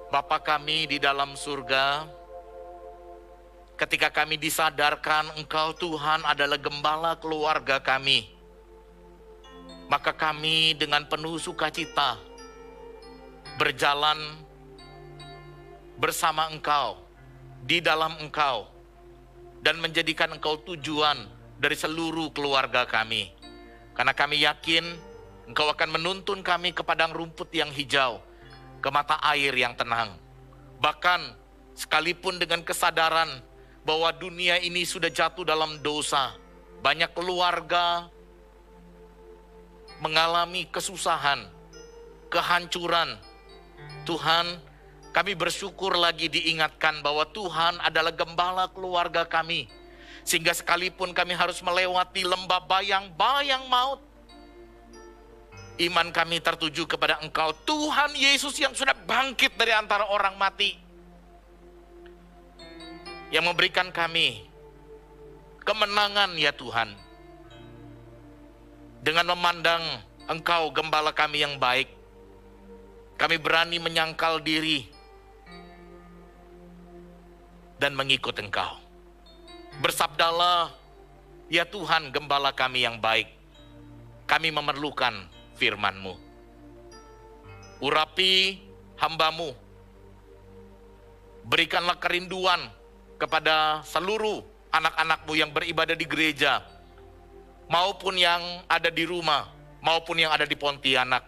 Bapa kami di dalam surga, ketika kami disadarkan Engkau Tuhan adalah gembala keluarga kami, maka kami dengan penuh sukacita berjalan bersama Engkau, di dalam Engkau, dan menjadikan Engkau tujuan dari seluruh keluarga kami. Karena kami yakin Engkau akan menuntun kami ke padang rumput yang hijau, ke mata air yang tenang. Bahkan sekalipun dengan kesadaran bahwa dunia ini sudah jatuh dalam dosa, banyak keluarga mengalami kesusahan, kehancuran. Tuhan, kami bersyukur lagi diingatkan bahwa Tuhan adalah gembala keluarga kami. Sehingga sekalipun kami harus melewati lembah bayang-bayang maut, iman kami tertuju kepada Engkau, Tuhan Yesus yang sudah bangkit dari antara orang mati, yang memberikan kami kemenangan ya Tuhan. Dengan memandang Engkau gembala kami yang baik, kami berani menyangkal diri dan mengikut Engkau. Bersabdalah, ya Tuhan gembala kami yang baik, kami memerlukan firman-Mu. Urapi hamba-Mu, berikanlah kerinduan kepada seluruh anak-anak-Mu yang beribadah di gereja, maupun yang ada di rumah, maupun yang ada di Pontianak.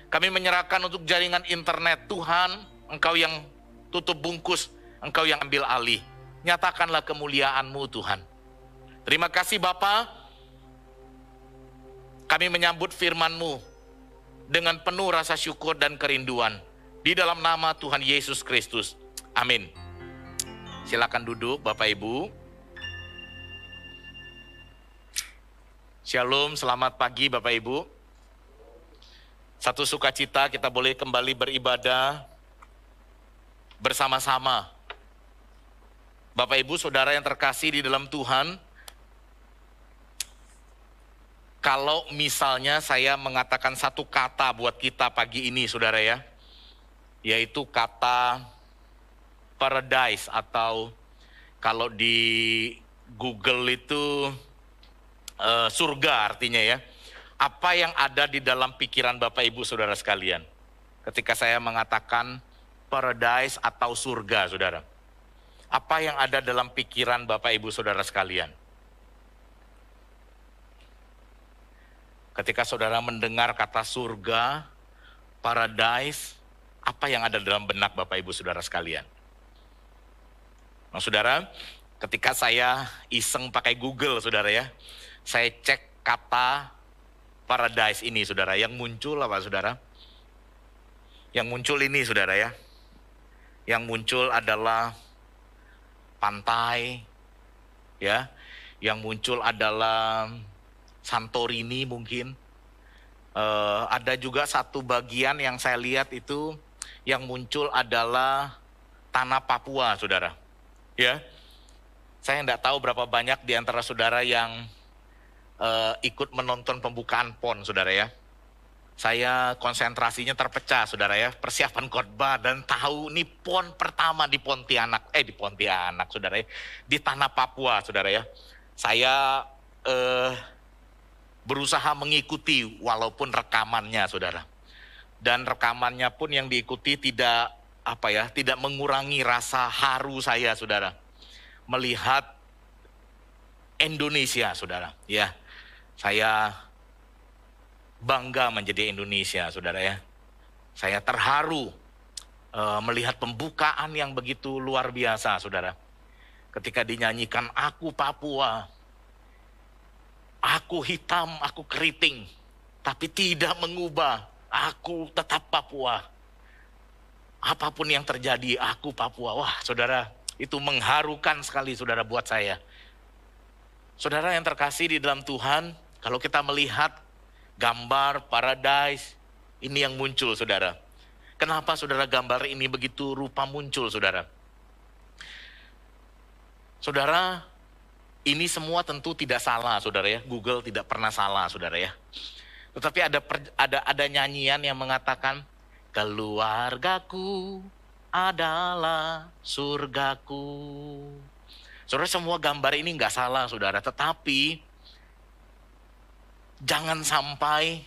Kami menyerahkan untuk jaringan internet, Tuhan, Engkau yang tutup bungkus, Engkau yang ambil alih. Nyatakanlah kemuliaan-Mu Tuhan. Terima kasih Bapa. Kami menyambut firman-Mu dengan penuh rasa syukur dan kerinduan. Di dalam nama Tuhan Yesus Kristus. Amin. Silakan duduk Bapak Ibu. Shalom, selamat pagi Bapak Ibu. Satu sukacita kita boleh kembali beribadah bersama-sama. Bapak Ibu, saudara yang terkasih di dalam Tuhan, kalau misalnya saya mengatakan satu kata buat kita pagi ini saudara ya, yaitu kata paradise, atau kalau di Google itu surga artinya ya. Apa yang ada di dalam pikiran Bapak Ibu saudara sekalian ketika saya mengatakan paradise atau surga saudara? Apa yang ada dalam pikiran Bapak Ibu saudara sekalian? Ketika saudara mendengar kata surga, paradise, apa yang ada dalam benak Bapak Ibu saudara sekalian? Nah saudara, ketika saya iseng pakai Google saudara ya, saya cek kata paradise ini saudara, yang muncul apa saudara? Yang muncul ini saudara ya. Yang muncul adalah pantai ya. Yang muncul adalah Santorini mungkin. Ada juga satu bagian yang saya lihat itu yang muncul adalah tanah Papua saudara. Ya. Saya enggak tahu berapa banyak di antara saudara yang ikut menonton pembukaan PON saudara ya. Saya konsentrasinya terpecah saudara ya, persiapan khotbah, dan tahu nih PON pertama di Pontianak, saudara ya, di tanah Papua saudara ya. Saya berusaha mengikuti walaupun rekamannya saudara. Dan rekamannya pun yang diikuti tidak mengurangi rasa haru saya saudara, melihat Indonesia saudara ya. Saya bangga menjadi Indonesia saudara ya. Saya terharu melihat pembukaan yang begitu luar biasa saudara. Ketika dinyanyikan aku Papua, aku hitam, aku keriting, tapi tidak mengubah, aku tetap Papua. Apapun yang terjadi, aku Papua. Wah saudara, itu mengharukan sekali saudara buat saya. Saudara yang terkasih di dalam Tuhan, kalau kita melihat gambar paradise, ini yang muncul saudara. Kenapa saudara gambar ini begitu rupa muncul saudara? Saudara, ini semua tentu tidak salah saudara ya. Google tidak pernah salah saudara ya. Tetapi ada nyanyian yang mengatakan, keluargaku adalah surgaku. Saudara, semua gambar ini nggak salah, saudara. Tetapi jangan sampai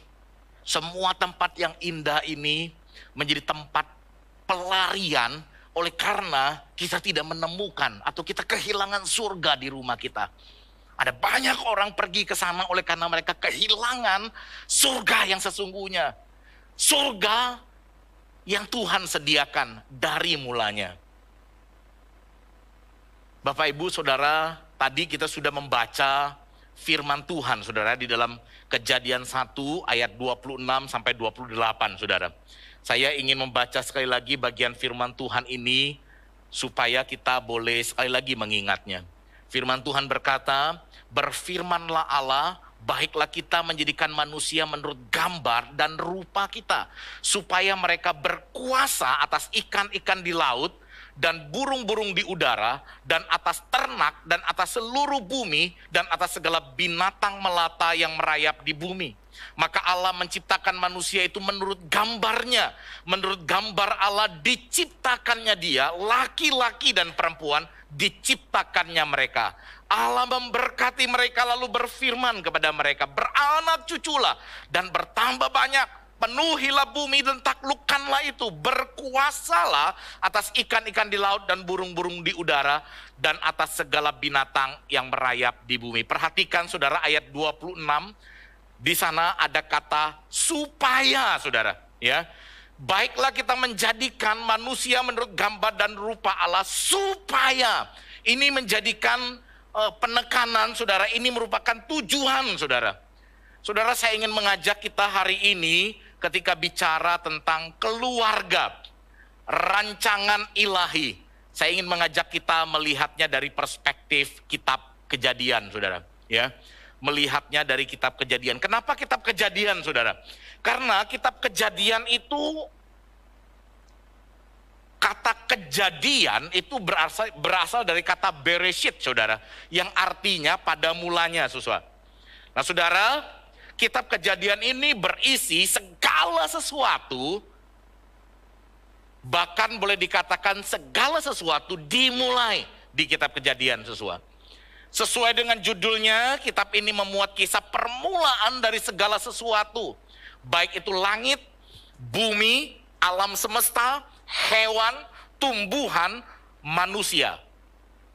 semua tempat yang indah ini menjadi tempat pelarian oleh karena kita tidak menemukan atau kita kehilangan surga di rumah kita. Ada banyak orang pergi ke sana oleh karena mereka kehilangan surga yang sesungguhnya. Surga yang Tuhan sediakan dari mulanya. Bapak, Ibu, Saudara, tadi kita sudah membaca firman Tuhan, Saudara, di dalam Kejadian 1 ayat 26 sampai 28, Saudara. Saya ingin membaca sekali lagi bagian firman Tuhan ini supaya kita boleh sekali lagi mengingatnya. Firman Tuhan berkata, "Berfirmanlah Allah, baiklah kita menjadikan manusia menurut gambar dan rupa kita, supaya mereka berkuasa atas ikan-ikan di laut, dan burung-burung di udara, dan atas ternak, dan atas seluruh bumi, dan atas segala binatang melata yang merayap di bumi." Maka Allah menciptakan manusia itu menurut gambarnya. Menurut gambar Allah diciptakannya dia, laki-laki dan perempuan diciptakannya mereka. Allah memberkati mereka lalu berfirman kepada mereka, "Beranak cuculah dan bertambah banyak. Penuhilah bumi dan taklukkanlah itu. Berkuasalah atas ikan-ikan di laut dan burung-burung di udara dan atas segala binatang yang merayap di bumi." Perhatikan, Saudara, ayat 26. Di sana ada kata supaya, Saudara, ya. Baiklah kita menjadikan manusia menurut gambar dan rupa Allah, supaya. Ini menjadikan penekanan, Saudara, ini merupakan tujuan, Saudara. Saudara, saya ingin mengajak kita hari ini ketika bicara tentang keluarga, rancangan ilahi. Saya ingin mengajak kita melihatnya dari perspektif kitab Kejadian, Saudara, ya. Melihatnya dari kitab Kejadian. Kenapa kitab Kejadian, Saudara? Karena kitab Kejadian itu, kata kejadian itu berasal dari kata Bereshit, Saudara, yang artinya pada mulanya, Saudara. Nah, Saudara, kitab Kejadian ini berisi segala sesuatu, bahkan boleh dikatakan segala sesuatu dimulai di kitab Kejadian, Saudara. Sesuai dengan judulnya, kitab ini memuat kisah permulaan dari segala sesuatu. Baik itu langit, bumi, alam semesta, hewan, tumbuhan, manusia.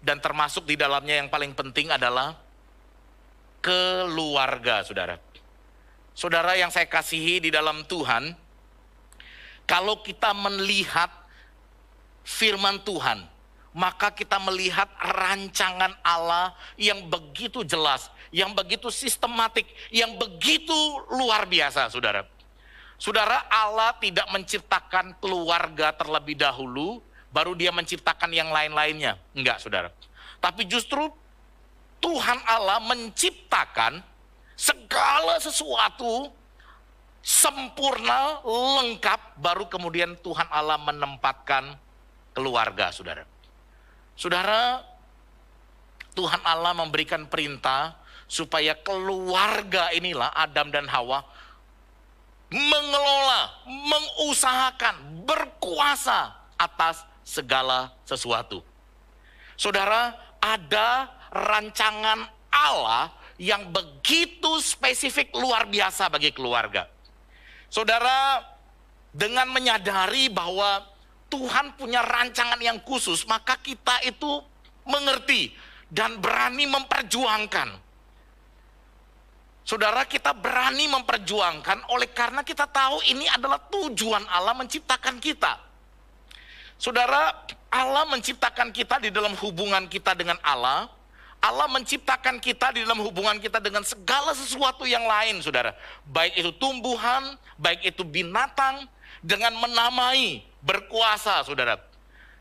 Dan termasuk di dalamnya yang paling penting adalah keluarga, Saudara. Saudara yang saya kasihi di dalam Tuhan, kalau kita melihat firman Tuhan, maka kita melihat rancangan Allah yang begitu jelas, yang begitu sistematik, yang begitu luar biasa, Saudara. Saudara, Allah tidak menciptakan keluarga terlebih dahulu, baru dia menciptakan yang lain-lainnya. Enggak, Saudara. Tapi justru Tuhan Allah menciptakan segala sesuatu sempurna, lengkap, baru kemudian Tuhan Allah menempatkan keluarga, Saudara. Saudara, Tuhan Allah memberikan perintah supaya keluarga inilah, Adam dan Hawa, mengelola, mengusahakan, berkuasa atas segala sesuatu. Saudara, ada rancangan Allah yang begitu spesifik, luar biasa bagi keluarga. Saudara, dengan menyadari bahwa Tuhan punya rancangan yang khusus, maka kita itu mengerti dan berani memperjuangkan. Saudara, kita berani memperjuangkan oleh karena kita tahu ini adalah tujuan Allah menciptakan kita. Saudara, Allah menciptakan kita di dalam hubungan kita dengan Allah. Allah menciptakan kita di dalam hubungan kita dengan segala sesuatu yang lain, Saudara. Baik itu tumbuhan, baik itu binatang, dengan menamai, berkuasa, Saudara.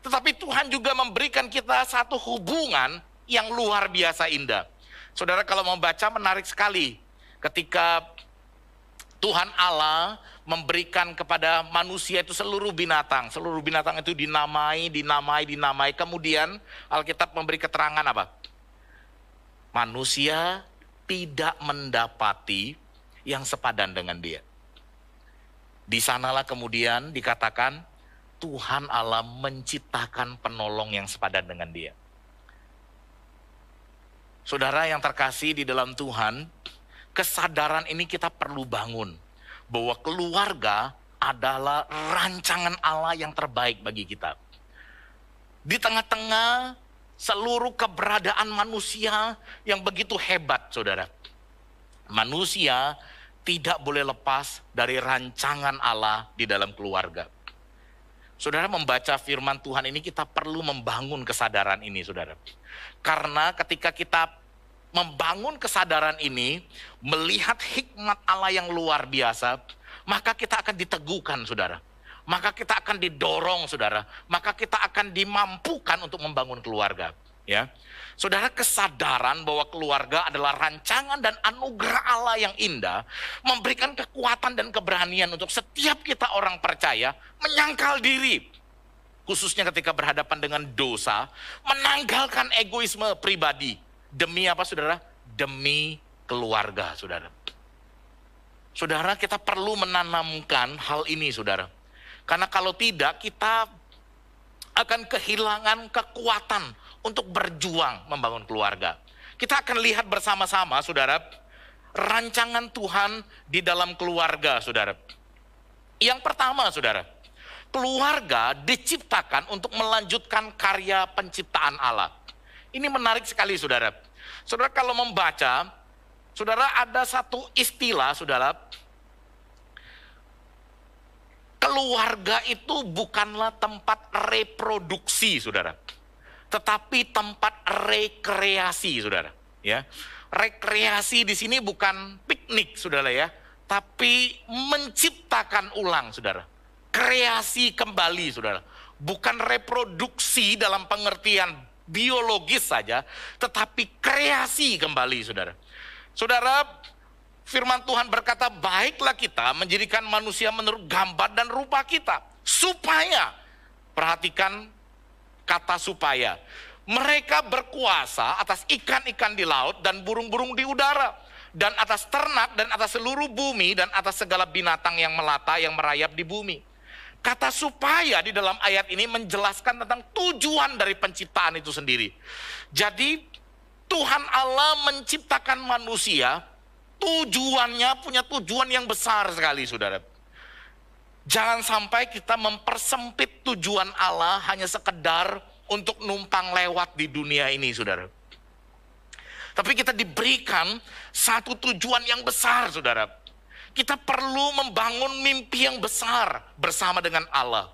Tetapi Tuhan juga memberikan kita satu hubungan yang luar biasa indah. Saudara, kalau membaca menarik sekali ketika Tuhan Allah memberikan kepada manusia itu seluruh binatang. Seluruh binatang itu dinamai. Kemudian Alkitab memberi keterangan apa? Manusia tidak mendapati yang sepadan dengan dia. Di sanalah kemudian dikatakan Tuhan Allah menciptakan penolong yang sepadan dengan dia. Saudara yang terkasih di dalam Tuhan, kesadaran ini kita perlu bangun. Bahwa keluarga adalah rancangan Allah yang terbaik bagi kita. Di tengah-tengah seluruh keberadaan manusia yang begitu hebat, saudara. Manusia tidak boleh lepas dari rancangan Allah di dalam keluarga. Saudara membaca firman Tuhan ini kita perlu membangun kesadaran ini, saudara. Karena ketika kita membangun kesadaran ini, melihat hikmat Allah yang luar biasa, maka kita akan diteguhkan, saudara. Maka kita akan didorong, saudara. Maka kita akan dimampukan untuk membangun keluarga. Ya, saudara, kesadaran bahwa keluarga adalah rancangan dan anugerah Allah yang indah, memberikan kekuatan dan keberanian untuk setiap kita orang percaya menyangkal diri. Khususnya ketika berhadapan dengan dosa, menanggalkan egoisme pribadi. Demi apa, saudara? Demi keluarga, saudara. Saudara, kita perlu menanamkan hal ini, saudara. Karena kalau tidak, kita akan kehilangan kekuatan untuk berjuang membangun keluarga. Kita akan lihat bersama-sama, saudara, rancangan Tuhan di dalam keluarga, saudara. Yang pertama, saudara, keluarga diciptakan untuk melanjutkan karya penciptaan Allah. Ini menarik sekali, saudara. Saudara kalau membaca, saudara ada satu istilah, saudara. Keluarga itu bukanlah tempat reproduksi, saudara. Tetapi tempat rekreasi, saudara. Ya, rekreasi di sini bukan piknik, saudara ya, tapi menciptakan ulang, saudara. Kreasi kembali, saudara. Bukan reproduksi dalam pengertian biologis saja, tetapi kreasi kembali, saudara. Saudara, firman Tuhan berkata, baiklah kita menjadikan manusia menurut gambar dan rupa kita, supaya, perhatikan kata supaya, mereka berkuasa atas ikan-ikan di laut dan burung-burung di udara, dan atas ternak dan atas seluruh bumi dan atas segala binatang yang melata yang merayap di bumi. Kata supaya di dalam ayat ini menjelaskan tentang tujuan dari penciptaan itu sendiri. Jadi Tuhan Allah menciptakan manusia, tujuannya punya tujuan yang besar sekali, saudara. Jangan sampai kita mempersempit tujuan Allah hanya sekedar untuk numpang lewat di dunia ini, saudara. Tapi kita diberikan satu tujuan yang besar, saudara. Kita perlu membangun mimpi yang besar bersama dengan Allah.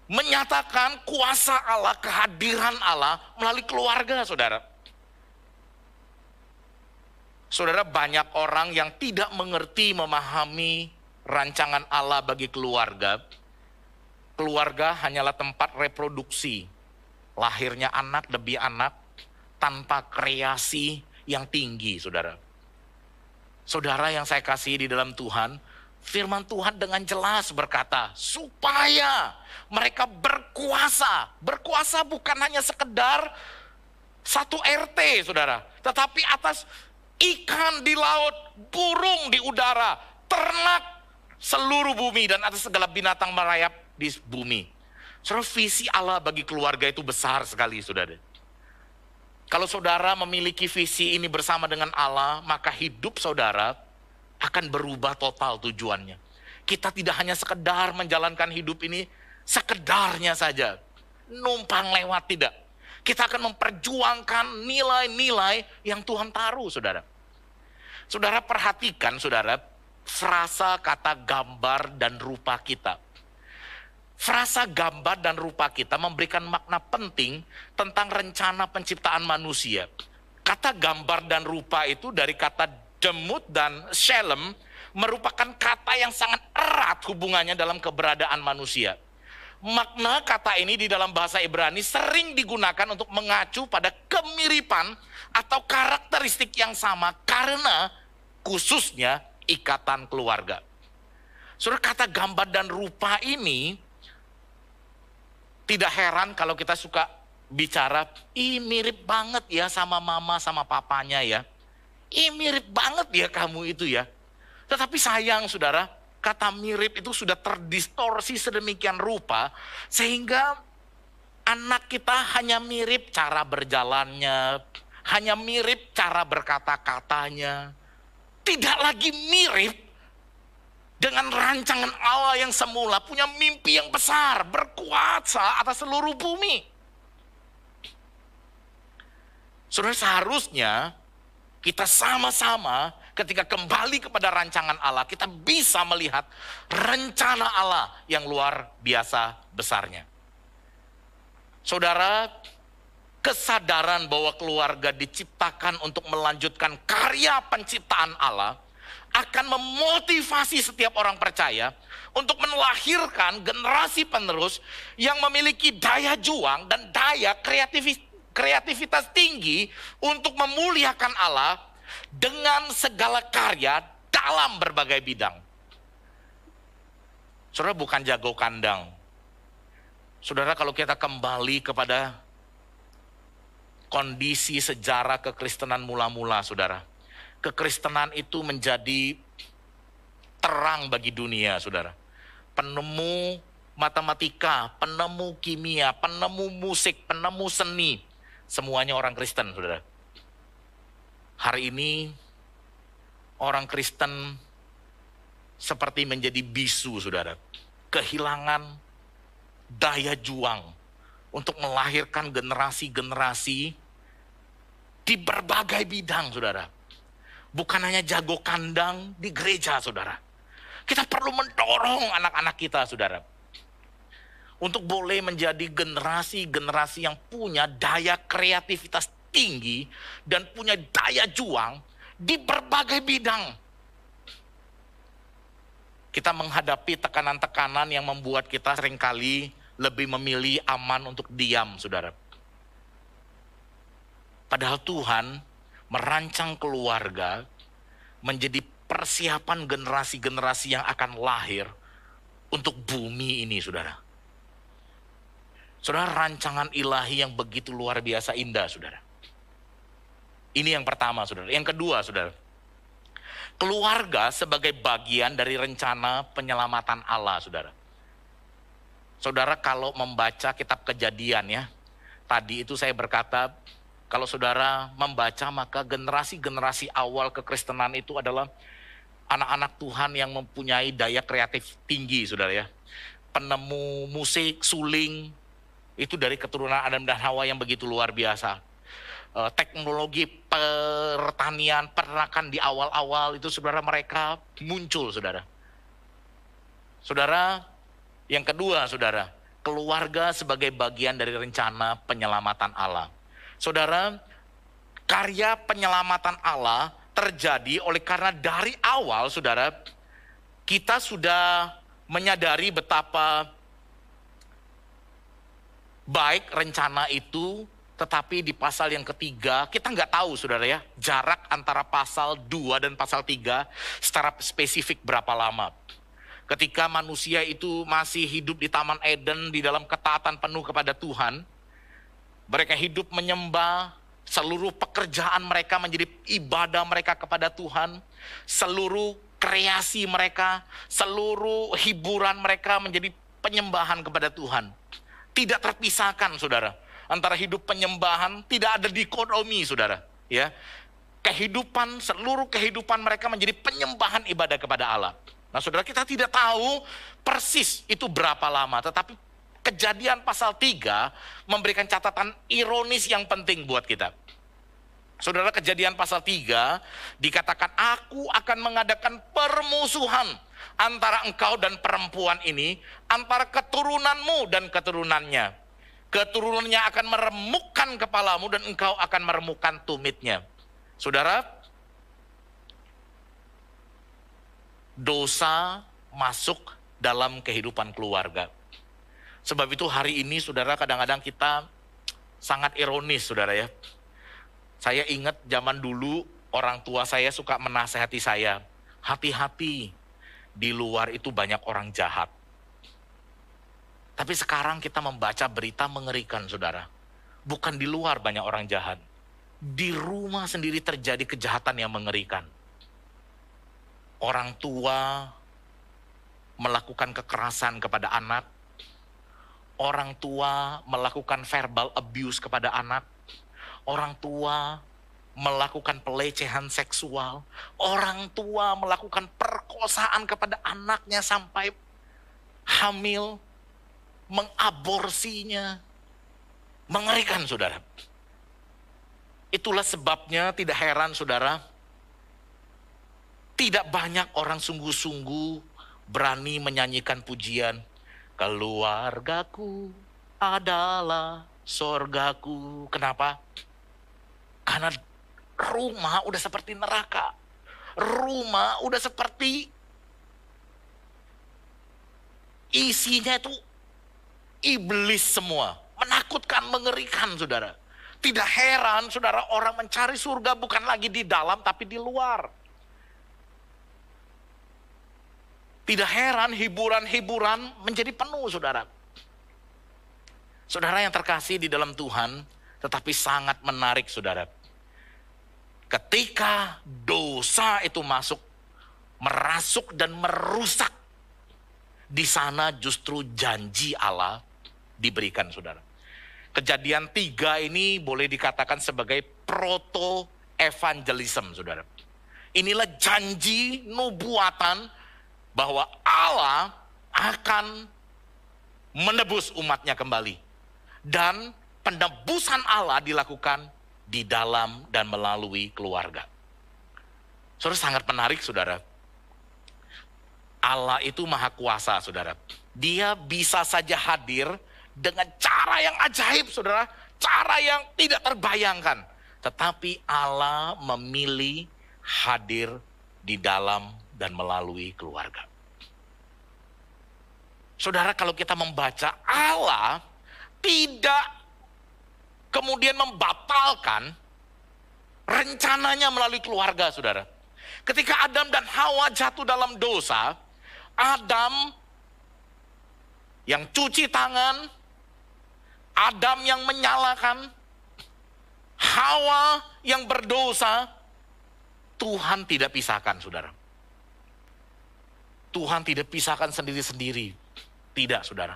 Menyatakan kuasa Allah, kehadiran Allah melalui keluarga, saudara. Saudara, banyak orang yang tidak mengerti, memahami rancangan Allah bagi keluarga. Keluarga hanyalah tempat reproduksi. Lahirnya anak demi anak tanpa kreasi yang tinggi, saudara. Saudara yang saya kasih di dalam Tuhan, firman Tuhan dengan jelas berkata, supaya mereka berkuasa. Berkuasa bukan hanya sekedar satu RT, saudara. Tetapi atas ikan di laut, burung di udara, ternak seluruh bumi dan atas segala binatang merayap di bumi. Saudara, visi Allah bagi keluarga itu besar sekali, saudara. Kalau saudara memiliki visi ini bersama dengan Allah, maka hidup saudara akan berubah total tujuannya. Kita tidak hanya sekedar menjalankan hidup ini sekedarnya saja, numpang lewat, tidak. Kita akan memperjuangkan nilai-nilai yang Tuhan taruh, saudara. Saudara perhatikan, saudara, frasa kata gambar dan rupa kita. Frasa gambar dan rupa kita memberikan makna penting tentang rencana penciptaan manusia. Kata gambar dan rupa itu dari kata demut dan shalem merupakan kata yang sangat erat hubungannya dalam keberadaan manusia. Makna kata ini di dalam bahasa Ibrani sering digunakan untuk mengacu pada kemiripan atau karakteristik yang sama karena khususnya ikatan keluarga. Saudara, kata gambar dan rupa ini tidak heran kalau kita suka bicara, ih mirip banget ya sama mama sama papanya ya. Ih mirip banget ya kamu itu ya. Tetapi sayang, saudara, kata mirip itu sudah terdistorsi sedemikian rupa, sehingga anak kita hanya mirip cara berjalannya, hanya mirip cara berkata-katanya. Tidak lagi mirip dengan rancangan Allah yang semula punya mimpi yang besar, berkuasa atas seluruh bumi. Saudara, seharusnya kita sama-sama ketika kembali kepada rancangan Allah, kita bisa melihat rencana Allah yang luar biasa besarnya. Saudara, kesadaran bahwa keluarga diciptakan untuk melanjutkan karya penciptaan Allah akan memotivasi setiap orang percaya untuk melahirkan generasi penerus yang memiliki daya juang dan daya kreativitas tinggi untuk memuliakan Allah dengan segala karya dalam berbagai bidang. Saudara, bukan jago kandang. Saudara, kalau kita kembali kepada kondisi sejarah kekristenan mula-mula, saudara. Kekristenan itu menjadi terang bagi dunia, saudara. Penemu matematika, penemu kimia, penemu musik, penemu seni, semuanya orang Kristen, saudara. Hari ini orang Kristen seperti menjadi bisu, saudara. Kehilangan daya juang untuk melahirkan generasi-generasi di berbagai bidang, saudara. Bukan hanya jago kandang di gereja, saudara. Kita perlu mendorong anak-anak kita, saudara, untuk boleh menjadi generasi-generasi yang punya daya kreativitas tinggi dan punya daya juang di berbagai bidang. Kita menghadapi tekanan-tekanan yang membuat kita seringkali lebih memilih aman untuk diam, saudara. Padahal Tuhan merancang keluarga menjadi persiapan generasi-generasi yang akan lahir untuk bumi ini, saudara. Saudara, rancangan ilahi yang begitu luar biasa indah, saudara. Ini yang pertama, saudara. Yang kedua, saudara. Keluarga sebagai bagian dari rencana penyelamatan Allah, saudara. Saudara, kalau membaca kitab Kejadian ya, tadi itu saya berkata, kalau saudara membaca maka generasi-generasi awal kekristenan itu adalah anak-anak Tuhan yang mempunyai daya kreatif tinggi, saudara ya. Penemu musik, suling, itu dari keturunan Adam dan Hawa yang begitu luar biasa. Teknologi pertanian, peternakan di awal-awal itu saudara mereka muncul, saudara. Saudara, yang kedua, saudara, keluarga sebagai bagian dari rencana penyelamatan Allah. Saudara, karya penyelamatan Allah terjadi oleh karena dari awal, saudara, kita sudah menyadari betapa baik rencana itu, tetapi di pasal yang ketiga, kita nggak tahu, saudara ya, jarak antara pasal 2 dan pasal 3 secara spesifik berapa lama. Ketika manusia itu masih hidup di Taman Eden di dalam ketaatan penuh kepada Tuhan, mereka hidup menyembah, seluruh pekerjaan mereka menjadi ibadah mereka kepada Tuhan, seluruh kreasi mereka, seluruh hiburan mereka menjadi penyembahan kepada Tuhan. Tidak terpisahkan, saudara, antara hidup penyembahan, tidak ada dikotomi, saudara. Ya, seluruh kehidupan mereka menjadi penyembahan ibadah kepada Allah. Nah, saudara, kita tidak tahu persis itu berapa lama, tetapi Kejadian pasal 3 memberikan catatan ironis yang penting buat kita. Saudara, Kejadian pasal 3 dikatakan, aku akan mengadakan permusuhan antara engkau dan perempuan ini, antara keturunanmu dan keturunannya. Keturunannya akan meremukkan kepalamu dan engkau akan meremukkan tumitnya. Saudara, dosa masuk dalam kehidupan keluarga. Sebab itu hari ini, saudara, kadang-kadang kita sangat ironis, saudara ya. Saya ingat zaman dulu orang tua saya suka menasehati saya, hati-hati, di luar itu banyak orang jahat. Tapi sekarang kita membaca berita mengerikan, saudara. Bukan di luar banyak orang jahat. Di rumah sendiri terjadi kejahatan yang mengerikan. Orang tua melakukan kekerasan kepada anak, orang tua melakukan verbal abuse kepada anak, orang tua melakukan pelecehan seksual, orang tua melakukan perkosaan kepada anaknya sampai hamil, mengaborsinya. Mengerikan, saudara. Itulah sebabnya tidak heran, saudara, tidak banyak orang sungguh-sungguh berani menyanyikan pujian, keluargaku adalah sorgaku. Kenapa? Karena rumah udah seperti neraka. Rumah udah seperti isinya itu iblis semua. Menakutkan, mengerikan, saudara. Tidak heran, saudara, orang mencari surga bukan lagi di dalam tapi di luar. Tidak heran hiburan-hiburan menjadi penuh, saudara. Saudara yang terkasih di dalam Tuhan, tetapi sangat menarik, saudara. Ketika dosa itu masuk, merasuk dan merusak, di sana justru janji Allah diberikan, saudara. Kejadian 3 ini boleh dikatakan sebagai proto-evangelism, saudara. Inilah janji nubuatan bahwa Allah akan menebus umatnya kembali. Dan penebusan Allah dilakukan di dalam dan melalui keluarga. Saudara, sangat menarik, saudara. Allah itu maha kuasa, saudara. Dia bisa saja hadir dengan cara yang ajaib, saudara. Cara yang tidak terbayangkan. Tetapi Allah memilih hadir di dalam dan melalui keluarga. Saudara, kalau kita membaca, Allah tidak kemudian membatalkan rencananya melalui keluarga, saudara. Ketika Adam dan Hawa jatuh dalam dosa, Adam yang cuci tangan, Adam yang menyalahkan, Hawa yang berdosa, Tuhan tidak pisahkan, saudara. Tuhan tidak pisahkan sendiri-sendiri. Tidak, saudara.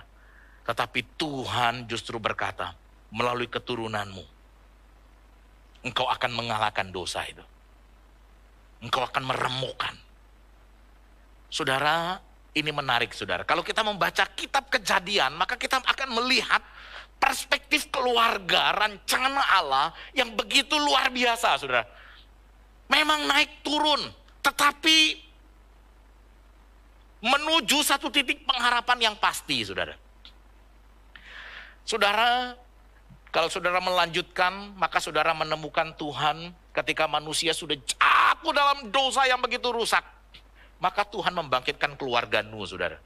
Tetapi Tuhan justru berkata, melalui keturunanmu, engkau akan mengalahkan dosa itu. Engkau akan meremukkan. Saudara, ini menarik, saudara. Kalau kita membaca kitab Kejadian, maka kita akan melihat perspektif keluarga, rencana Allah yang begitu luar biasa, saudara. Memang naik turun, tetapi menuju satu titik pengharapan yang pasti, saudara. Saudara, kalau saudara melanjutkan, maka saudara menemukan Tuhan ketika manusia sudah jatuh dalam dosa yang begitu rusak. Maka Tuhan membangkitkan keluarga Nuh, saudara.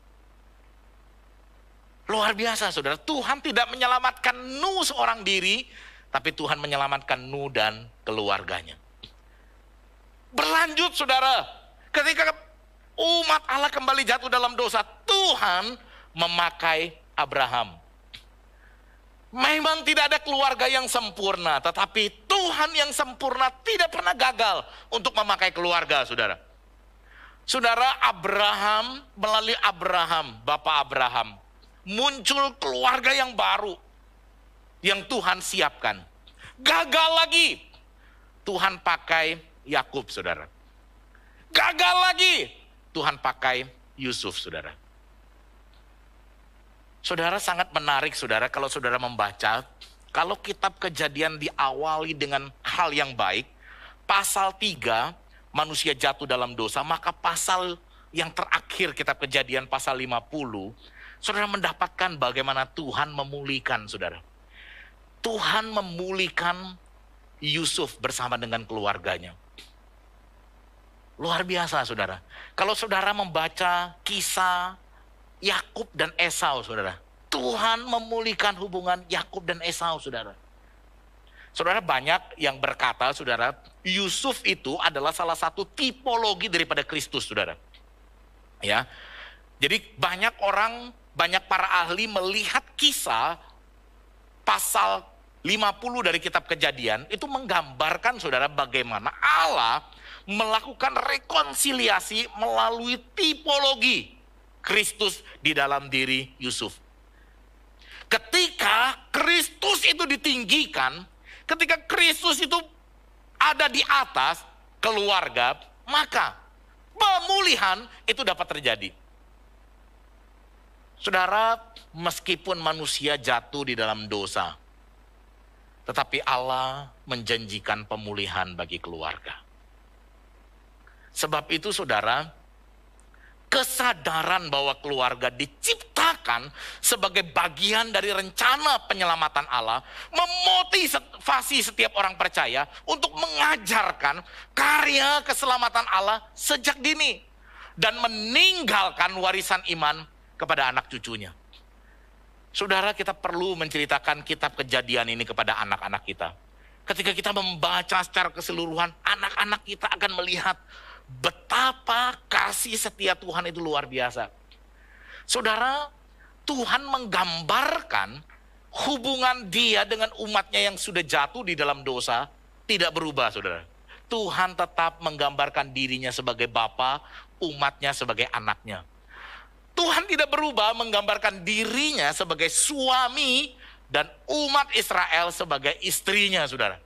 Luar biasa, saudara. Tuhan tidak menyelamatkan Nuh seorang diri, tapi Tuhan menyelamatkan Nuh dan keluarganya. Berlanjut, saudara. Ketika umat Allah kembali jatuh dalam dosa, Tuhan memakai Abraham. Memang tidak ada keluarga yang sempurna, tetapi Tuhan yang sempurna tidak pernah gagal untuk memakai keluarga, saudara. Saudara, Abraham, melalui Abraham, Bapak Abraham, muncul keluarga yang baru yang Tuhan siapkan. Gagal lagi, Tuhan pakai Yakub, saudara. Gagal lagi, Tuhan pakai Yusuf, saudara. Saudara, sangat menarik, saudara, kalau saudara membaca, kalau kitab Kejadian diawali dengan hal yang baik, pasal 3, manusia jatuh dalam dosa, maka pasal yang terakhir kitab Kejadian, pasal 50, saudara mendapatkan bagaimana Tuhan memulihkan, saudara. Tuhan memulihkan Yusuf bersama dengan keluarganya. Luar biasa, saudara. Kalau saudara membaca kisah Yakub dan Esau, saudara. Tuhan memulihkan hubungan Yakub dan Esau, saudara. Saudara, banyak yang berkata, saudara, Yusuf itu adalah salah satu tipologi daripada Kristus, saudara. Ya. Jadi banyak orang, banyak para ahli melihat kisah pasal 50 dari kitab Kejadian itu menggambarkan, saudara, bagaimana Allah melakukan rekonsiliasi melalui tipologi Kristus di dalam diri Yusuf. Ketika Kristus itu ditinggikan, ketika Kristus itu ada di atas keluarga, maka pemulihan itu dapat terjadi. Saudara, meskipun manusia jatuh di dalam dosa, tetapi Allah menjanjikan pemulihan bagi keluarga. Sebab itu saudara, kesadaran bahwa keluarga diciptakan sebagai bagian dari rencana penyelamatan Allah memotivasi setiap orang percaya untuk mengajarkan karya keselamatan Allah sejak dini dan meninggalkan warisan iman kepada anak cucunya. Saudara, kita perlu menceritakan kitab Kejadian ini kepada anak-anak kita. Ketika kita membaca secara keseluruhan, anak-anak kita akan melihat betapa kasih setia Tuhan itu luar biasa. Saudara, Tuhan menggambarkan hubungan dia dengan umatnya yang sudah jatuh di dalam dosa tidak berubah, saudara. Tuhan tetap menggambarkan dirinya sebagai Bapa, umatnya sebagai anaknya. Tuhan tidak berubah menggambarkan dirinya sebagai suami dan umat Israel sebagai istrinya, saudara.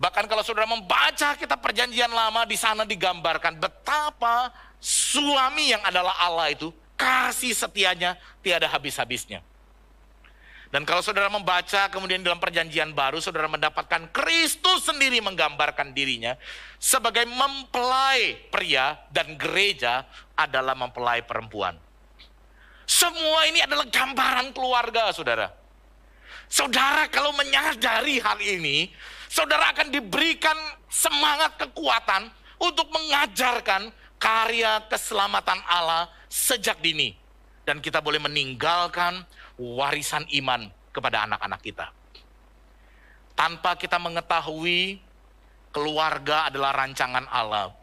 Bahkan kalau saudara membaca kitab Perjanjian Lama, di sana digambarkan betapa suami yang adalah Allah itu kasih setianya tiada habis-habisnya. Dan kalau saudara membaca kemudian dalam Perjanjian Baru, saudara mendapatkan Kristus sendiri menggambarkan dirinya sebagai mempelai pria dan gereja adalah mempelai perempuan. Semua ini adalah gambaran keluarga, saudara. Saudara kalau menyadari hal ini, saudara akan diberikan semangat kekuatan untuk mengajarkan karya keselamatan Allah sejak dini. Dan kita boleh meninggalkan warisan iman kepada anak-anak kita. Tanpa kita mengetahui keluarga adalah rancangan Allah,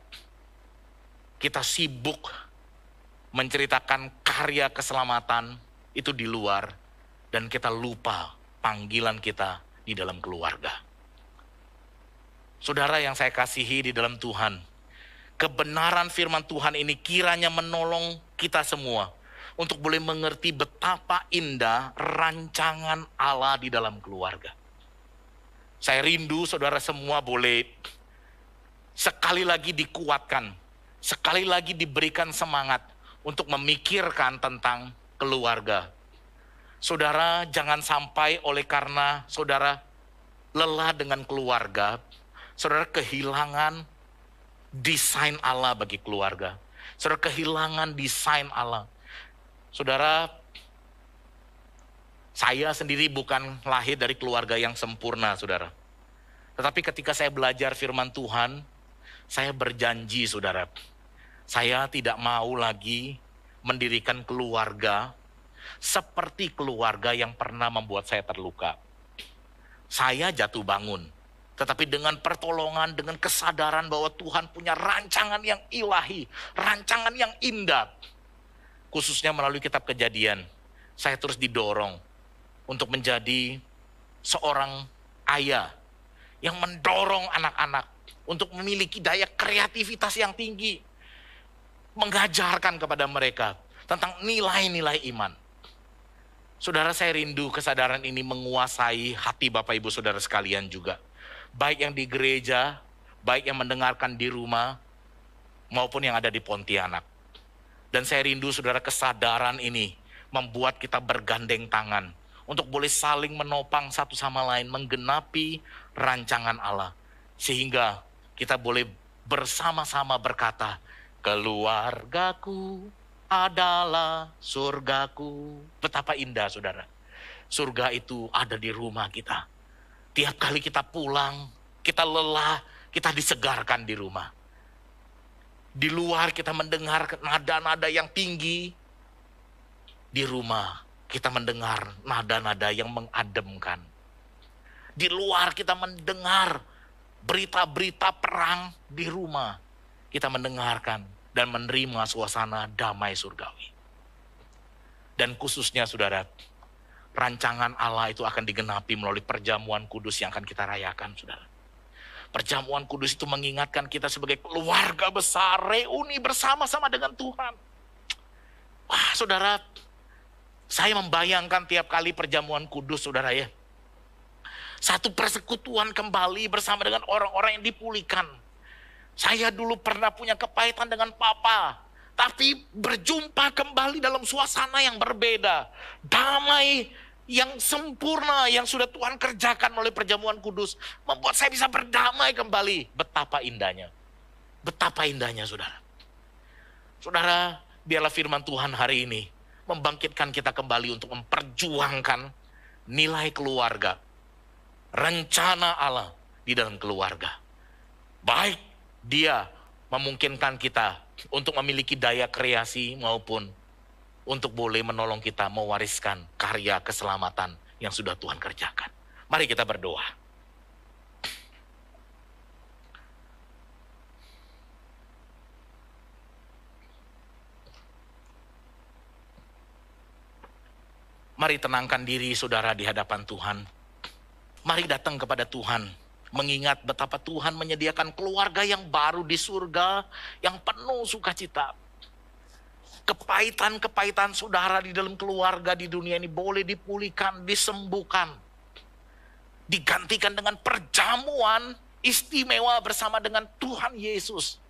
kita sibuk menceritakan karya keselamatan itu di luar, dan kita lupa panggilan kita di dalam keluarga. Saudara yang saya kasihi di dalam Tuhan, kebenaran firman Tuhan ini kiranya menolong kita semua untuk boleh mengerti betapa indah rancangan Allah di dalam keluarga. Saya rindu saudara semua boleh sekali lagi dikuatkan, sekali lagi diberikan semangat untuk memikirkan tentang keluarga. Saudara, jangan sampai oleh karena saudara lelah dengan keluarga, saudara kehilangan desain Allah bagi keluarga. Saudara kehilangan desain Allah. Saudara, saya sendiri bukan lahir dari keluarga yang sempurna, saudara. Tetapi ketika saya belajar firman Tuhan, saya berjanji, saudara, saya tidak mau lagi mendirikan keluarga seperti keluarga yang pernah membuat saya terluka. Saya jatuh bangun, tetapi dengan pertolongan, dengan kesadaran bahwa Tuhan punya rancangan yang ilahi, rancangan yang indah. Khususnya melalui kitab Kejadian, saya terus didorong untuk menjadi seorang ayah yang mendorong anak-anak untuk memiliki daya kreativitas yang tinggi. Mengajarkan kepada mereka tentang nilai-nilai iman. Saudara, saya rindu kesadaran ini menguasai hati Bapak Ibu Saudara sekalian juga. Baik yang di gereja, baik yang mendengarkan di rumah, maupun yang ada di Pontianak. Dan saya rindu saudara kesadaran ini membuat kita bergandeng tangan untuk boleh saling menopang satu sama lain, menggenapi rancangan Allah. Sehingga kita boleh bersama-sama berkata, keluargaku adalah surgaku. Betapa indah saudara. Surga itu ada di rumah kita. Tiap kali kita pulang, kita lelah, kita disegarkan di rumah. Di luar kita mendengar nada-nada yang tinggi. Di rumah kita mendengar nada-nada yang mengademkan. Di luar kita mendengar berita-berita perang. Di rumah kita mendengarkan dan menerima suasana damai surgawi. Dan khususnya saudara, rancangan Allah itu akan digenapi melalui perjamuan kudus yang akan kita rayakan, saudara. Perjamuan kudus itu mengingatkan kita sebagai keluarga besar, reuni bersama-sama dengan Tuhan. Wah saudara, saya membayangkan tiap kali perjamuan kudus saudara ya. Satu persekutuan kembali bersama dengan orang-orang yang dipulihkan. Saya dulu pernah punya kepahitan dengan papa. Tapi berjumpa kembali dalam suasana yang berbeda. Damai yang sempurna yang sudah Tuhan kerjakan oleh perjamuan kudus. Membuat saya bisa berdamai kembali. Betapa indahnya. Betapa indahnya saudara. Saudara, biarlah firman Tuhan hari ini membangkitkan kita kembali untuk memperjuangkan nilai keluarga. Rencana Allah di dalam keluarga. Baik dia memungkinkan kita untuk memiliki daya kreasi maupun untuk boleh menolong kita mewariskan karya keselamatan yang sudah Tuhan kerjakan. Mari kita berdoa. Mari tenangkan diri saudara di hadapan Tuhan. Mari datang kepada Tuhan, mengingat betapa Tuhan menyediakan keluarga yang baru di surga, yang penuh sukacita. Kepahitan-kepahitan saudara di dalam keluarga di dunia ini boleh dipulihkan, disembuhkan. Digantikan dengan perjamuan istimewa bersama dengan Tuhan Yesus.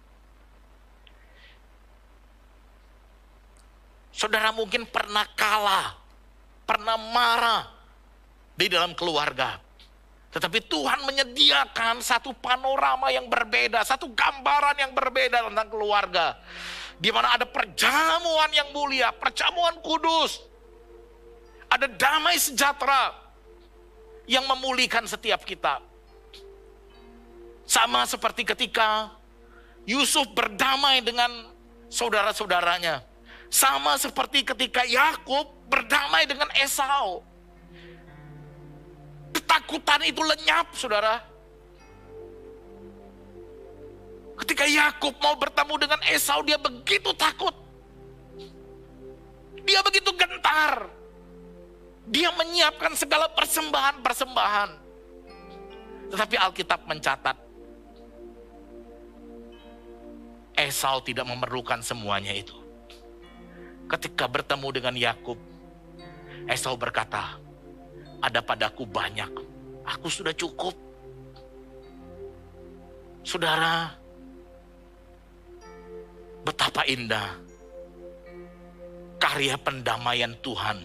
Saudara mungkin pernah kalah, pernah marah di dalam keluarga. Tetapi Tuhan menyediakan satu panorama yang berbeda, satu gambaran yang berbeda tentang keluarga. Di mana ada perjamuan yang mulia, perjamuan kudus. Ada damai sejahtera yang memulihkan setiap kita. Sama seperti ketika Yusuf berdamai dengan saudara-saudaranya. Sama seperti ketika Yakub berdamai dengan Esau. Ketakutan itu lenyap, saudara. Ketika Yakub mau bertemu dengan Esau, dia begitu takut. Dia begitu gentar. Dia menyiapkan segala persembahan-persembahan. Tetapi Alkitab mencatat, Esau tidak memerlukan semuanya itu. Ketika bertemu dengan Yakub, Esau berkata, ada padaku banyak, aku sudah cukup. Saudara, betapa indah karya pendamaian Tuhan